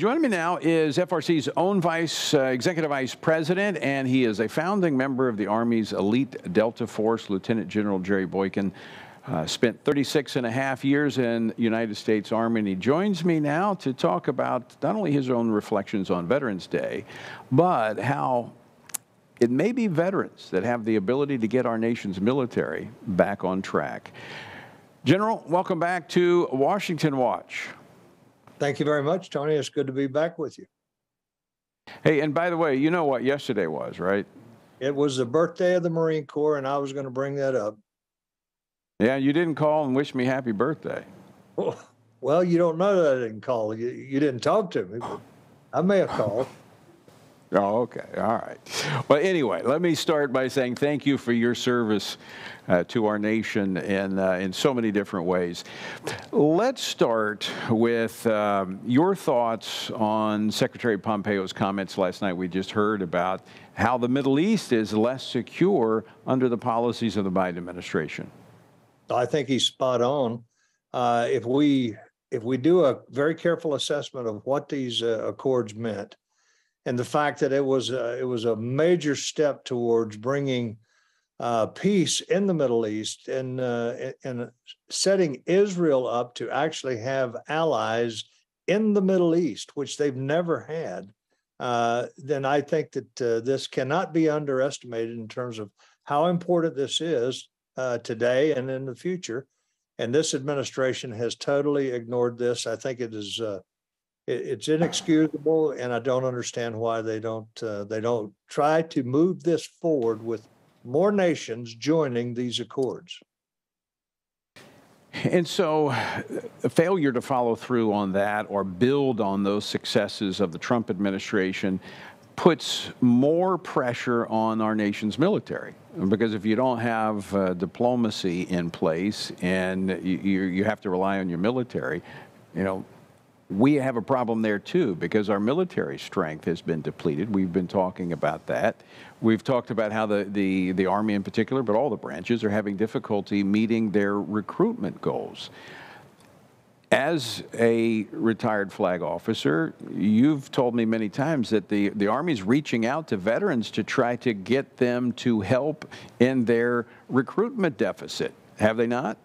Joining me now is FRC's own Executive Vice President, and he is a founding member of the Army's elite Delta Force, Lieutenant General Jerry Boykin. Spent 36 and a half years in the United States Army, and he joins me now to talk about not only his own reflections on Veterans Day, but how it may be veterans that have the ability to get our nation's military back on track. General, welcome back to Washington Watch. Thank you very much, Tony. It's good to be back with you. Hey, and by the way, you know what yesterday was, right? It was the birthday of the Marine Corps, and I was going to bring that up. Yeah, you didn't call and wish me happy birthday. Well, you don't know that I didn't call. You didn't talk to me, but I may have called. Oh, okay. All right. Well, anyway, let me start by saying thank you for your service to our nation in so many different ways. Let's start with your thoughts on Secretary Pompeo's comments last night. We just heard about how the Middle East is less secure under the policies of the Biden administration. I think he's spot on. If we do a very careful assessment of what these accords meant, and the fact that it was a major step towards bringing peace in the Middle East and setting Israel up to actually have allies in the Middle East, which they've never had, then I think that this cannot be underestimated in terms of how important this is today and in the future. And this administration has totally ignored this. I think it is it's inexcusable, and I don't understand why they don't try to move this forward with more nations joining these accords. And so a failure to follow through on that or build on those successes of the Trump administration puts more pressure on our nation's military. Because if you don't have diplomacy in place and you have to rely on your military, you know, we have a problem there too, because our military strength has been depleted. We've been talking about that. We've talked about how the Army in particular, but all the branches, are having difficulty meeting their recruitment goals. As a retired flag officer, you've told me many times that the Army's reaching out to veterans to try to get them to help in their recruitment deficit. Have they not?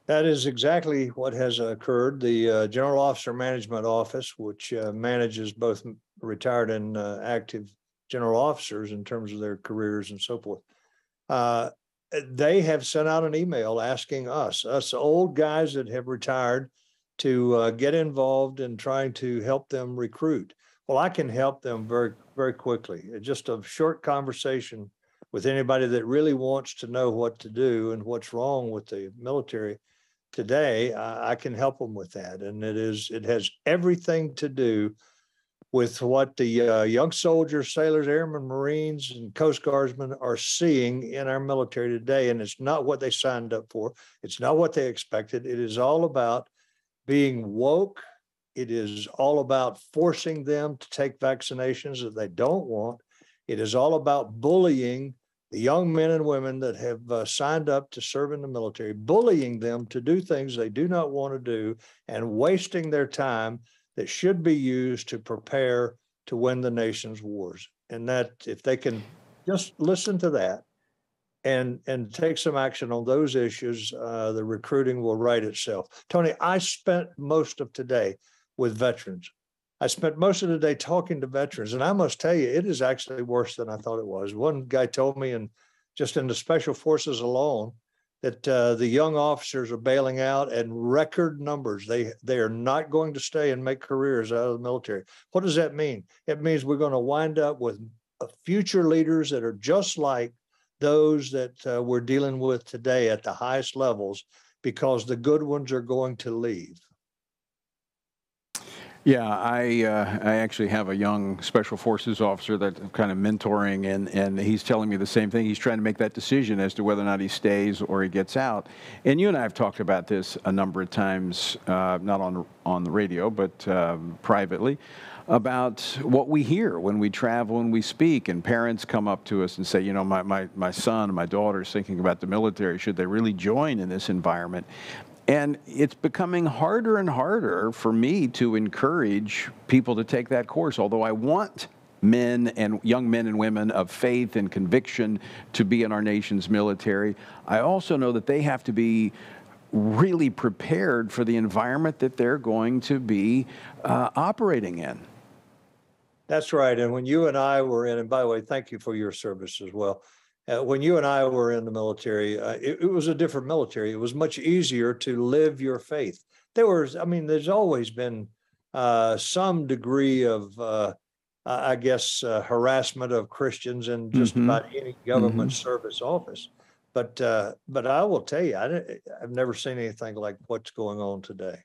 That is exactly what has occurred. The General Officer Management Office, which manages both retired and active general officers in terms of their careers and so forth, they have sent out an email asking us old guys that have retired, to get involved in trying to help them recruit. Well, I can help them very, very quickly. Just a short conversation with anybody that really wants to know what to do and what's wrong with the military today. I can help them with that. And it has everything to do with what the young soldiers, sailors, airmen, Marines, and Coast Guardsmen are seeing in our military today. And it's not what they signed up for. It's not what they expected. It is all about being woke. It is all about forcing them to take vaccinations that they don't want. It is all about bullying the young men and women that have signed up to serve in the military, bullying them to do things they do not want to do, and wasting their time that should be used to prepare to win the nation's wars. And that if they can just listen to that and take some action on those issues, the recruiting will right itself. Tony, I spent most of today with veterans. I spent most of the day talking to veterans, and I must tell you, it is actually worse than I thought it was. One guy told me, and just in the Special Forces alone, that the young officers are bailing out in record numbers. They are not going to stay and make careers out of the military. What does that mean? It means we're going to wind up with future leaders that are just like those that we're dealing with today at the highest levels, because the good ones are going to leave. Yeah, I actually have a young Special Forces officer that I'm kind of mentoring, and he's telling me the same thing. He's trying to make that decision as to whether or not he stays or he gets out. And you and I have talked about this a number of times, not on the radio, but privately, about what we hear when we travel and we speak, and parents come up to us and say, you know, my son and my daughter is thinking about the military. Should they really join in this environment? And it's becoming harder and harder for me to encourage people to take that course, although I want men and young men and women of faith and conviction to be in our nation's military. I also know that they have to be really prepared for the environment that they're going to be operating in. That's right. And when you and I were in, and by the way, thank you for your service as well. When you and I were in the military, it was a different military. It was much easier to live your faith. There's always been some degree of, harassment of Christians in just about any government service office. But I will tell you, I've never seen anything like what's going on today.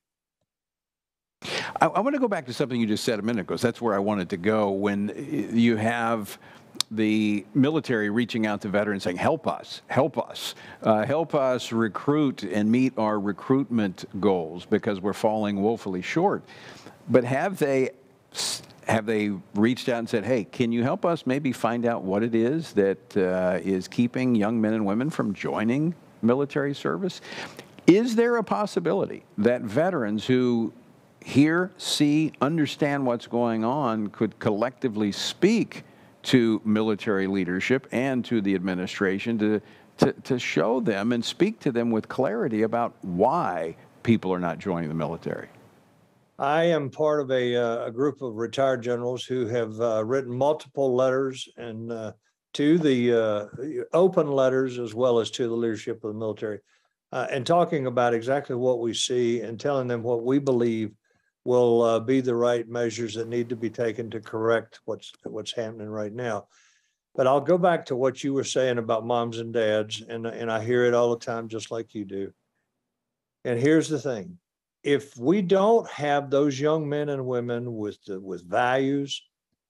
I want to go back to something you just said a minute ago, because that's where I wanted to go. When you have the military reaching out to veterans saying, help us recruit and meet our recruitment goals because we're falling woefully short. But have they reached out and said, hey, can you help us maybe find out what it is that is keeping young men and women from joining military service? Is there a possibility that veterans who hear, see, understand what's going on could collectively speak to military leadership and to the administration to show them and speak to them with clarity about why people are not joining the military? I am part of a group of retired generals who have written multiple letters and to the open letters as well as to the leadership of the military and talking about exactly what we see and telling them what we believe will be the right measures that need to be taken to correct what's happening right now. But I'll go back to what you were saying about moms and dads, and I hear it all the time, just like you do. And here's the thing. If we don't have those young men and women with values,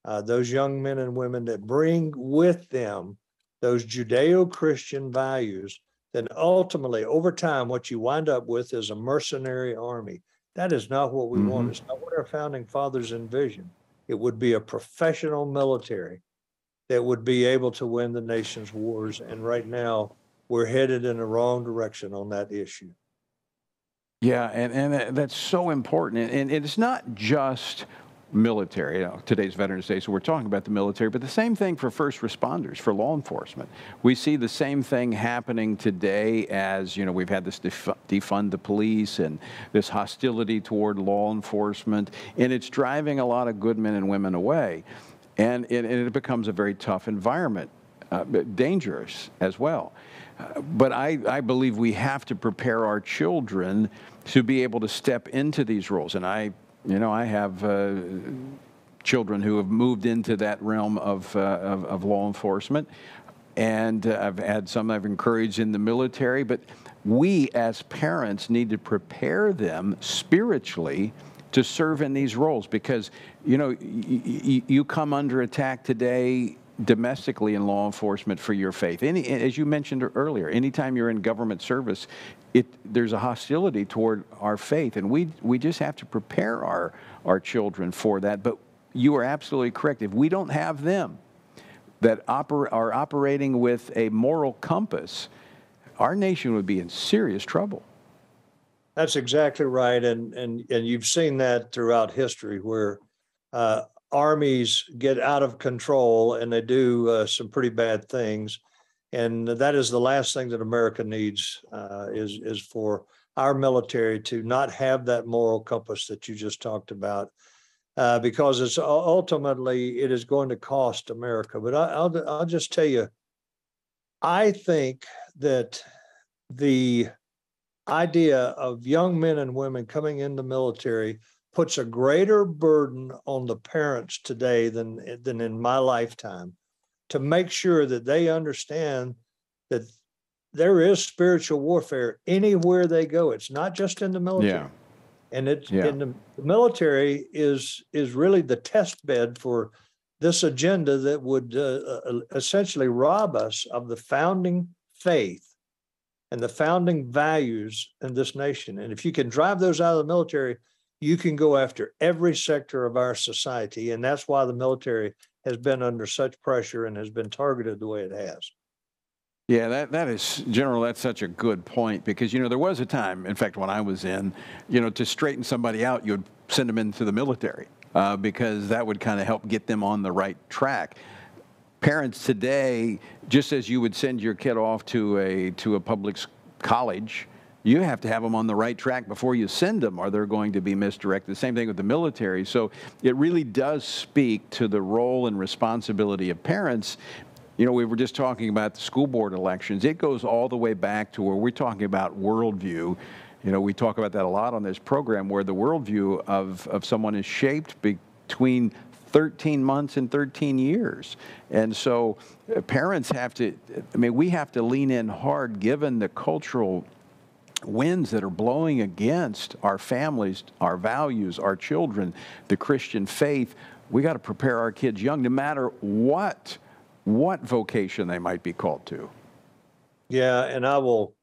those young men and women that bring with them those Judeo-Christian values, then ultimately, over time, what you wind up with is a mercenary army. That is not what we want. It's not what our founding fathers envisioned. It would be a professional military that would be able to win the nation's wars. And right now, we're headed in the wrong direction on that issue. Yeah, and that's so important. And it's not just military. Today's Veterans Day, so we're talking about the military, but the same thing for first responders, for law enforcement. We see the same thing happening today as, we've had this defund the police and this hostility toward law enforcement, and it's driving a lot of good men and women away. And it becomes a very tough environment, dangerous as well. But I believe we have to prepare our children to be able to step into these roles. And I have children who have moved into that realm of law enforcement, and I've had some I've encouraged in the military. But we as parents need to prepare them spiritually to serve in these roles, because you come under attack today domestically in law enforcement for your faith. As you mentioned earlier, anytime you're in government service, there's a hostility toward our faith, and we just have to prepare our children for that. But you are absolutely correct. If we don't have them that are operating with a moral compass, our nation would be in serious trouble. That's exactly right, and you've seen that throughout history where armies get out of control and they do some pretty bad things, and that is the last thing that America needs is for our military to not have that moral compass that you just talked about, because it's ultimately it is going to cost America. But I'll just tell you, I think that the idea of young men and women coming in the military puts a greater burden on the parents today than in my lifetime, to make sure that they understand that there is spiritual warfare anywhere they go. It's not just in the military. Yeah. And in the military is really the test bed for this agenda that would essentially rob us of the founding faith and the founding values in this nation. And if you can drive those out of the military, you can go after every sector of our society. And that's why the military has been under such pressure and has been targeted the way it has. Yeah, that is, General, that's such a good point because, there was a time, in fact, when I was in, to straighten somebody out, you would send them into the military because that would kind of help get them on the right track. Parents today, just as you would send your kid off to a public college, you have to have them on the right track before you send them, or they're going to be misdirected. Same thing with the military. So it really does speak to the role and responsibility of parents. We were just talking about the school board elections. It goes all the way back to where we're talking about worldview. We talk about that a lot on this program, where the worldview of someone is shaped between 13 months and 13 years. And so parents have to, we have to lean in hard given the cultural winds that are blowing against our families, our values, our children, the Christian faith. We got to prepare our kids young, no matter what vocation they might be called to. Yeah, and I will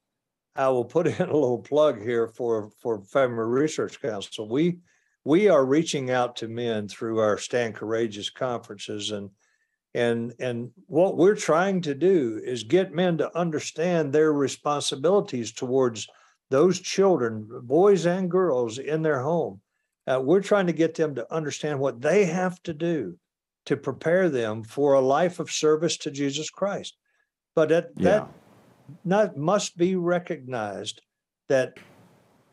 put in a little plug here for Family Research Council. We are reaching out to men through our Stand Courageous conferences, and what we're trying to do is get men to understand their responsibilities towards those children, boys and girls in their home. We're trying to get them to understand what they have to do to prepare them for a life of service to Jesus Christ. But that must be recognized, that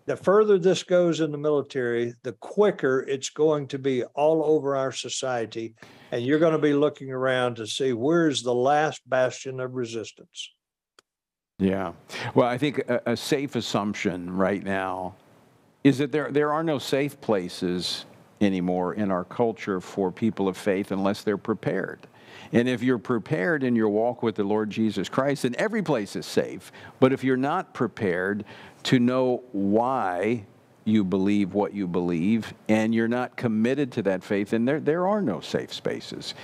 the further this goes in the military, the quicker it's going to be all over our society. And you're going to be looking around to see where's the last bastion of resistance. Yeah. Well, I think a safe assumption right now is that there are no safe places anymore in our culture for people of faith unless they're prepared. And if you're prepared in your walk with the Lord Jesus Christ, then every place is safe. But if you're not prepared to know why you believe what you believe, and you're not committed to that faith, then there are no safe spaces.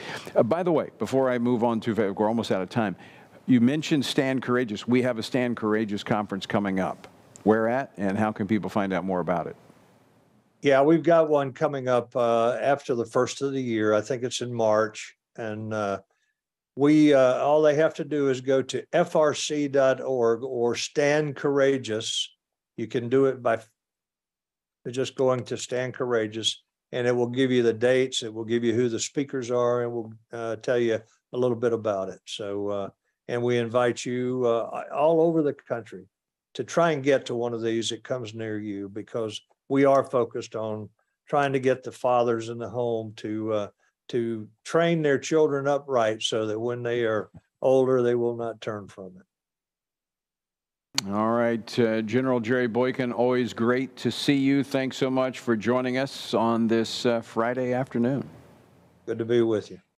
By the way, before I move on to, we're almost out of time, you mentioned Stand Courageous. We have a Stand Courageous conference coming up. Where at, and how can people find out more about it? Yeah, we've got one coming up after the first of the year. I think it's in March. And all they have to do is go to frc.org or Stand Courageous. You can do it by just going to Stand Courageous, and it will give you the dates. It will give you who the speakers are, and will tell you a little bit about it. So, and we invite you all over the country to try and get to one of these that comes near you, because we are focused on trying to get the fathers in the home to train their children upright so that when they are older, they will not turn from it. All right, General Jerry Boykin, always great to see you. Thanks so much for joining us on this Friday afternoon. Good to be with you.